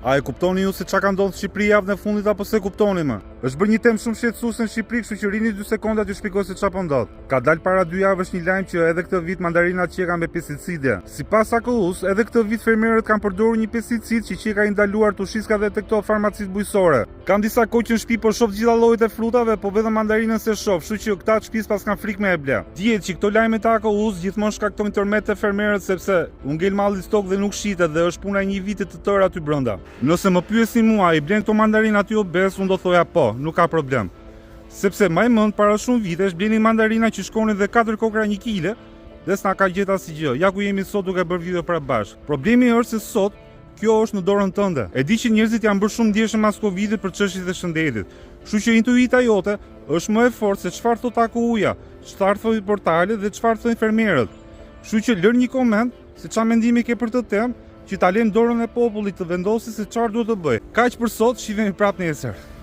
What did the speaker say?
A e kuptoni ju se çka ka ndodhur në Shqipëri javën e fundit apo se kuptoni më? Është bërë një temë shumë shqetësuese në Shqipëri, kështu që rini 2 sekonda t'ju shpjegoj se çfarë po ndodh. Ka dalë para 2 javësh një lajm që edhe këtë vit mandarinat qeka me pesticide. Sipas AKU-s, edhe këtë vit fermerët kanë përdorur një pesticid që ka ndaluar tushiska dhe tek këto farmacitë bujqësore. Kam disa kohë që në shtëpi po shoh gjitha llojet e frutave, po vetëm mandarinën se shoh, kështu që këta të shtëpisë pas kanë frikë me e ble. Dihet që këto lajme të AKU-s gjithmonë shkaktojnë tërmet te fermerët sepse u ngel malli stok dhe nuk shitet dhe është puna e një viti të tërë aty brenda. Nëse më pyesni mua, i blen këto mandarinë aty obes, unë do thoja po, nuk ka problem. Sepse më mend para shumë vitesh blenin mandarina që shkonin dhe 4 kokra 1 kile dhe s'na ka gjetur asgjë. Ja ku jemi sot duke bërë video para bashk. Problemi është se sot kjo është në dorën tënde. E di që njerëzit janë bërë shumë ndjeshëm mas Covidit për çështjet e shëndetit. Kështu që intuita jote është më e fortë se çfarë thot AKU-ja, çfarë thonë portalet dhe çfarë thonë fermerët. Kështu që lër një koment se çfarë mendimi ke për këtë temë, që ta lëm dorën e popullit të vendosë se çfarë duhet të bëj. Kaq për sot, shihemi prapë nesër.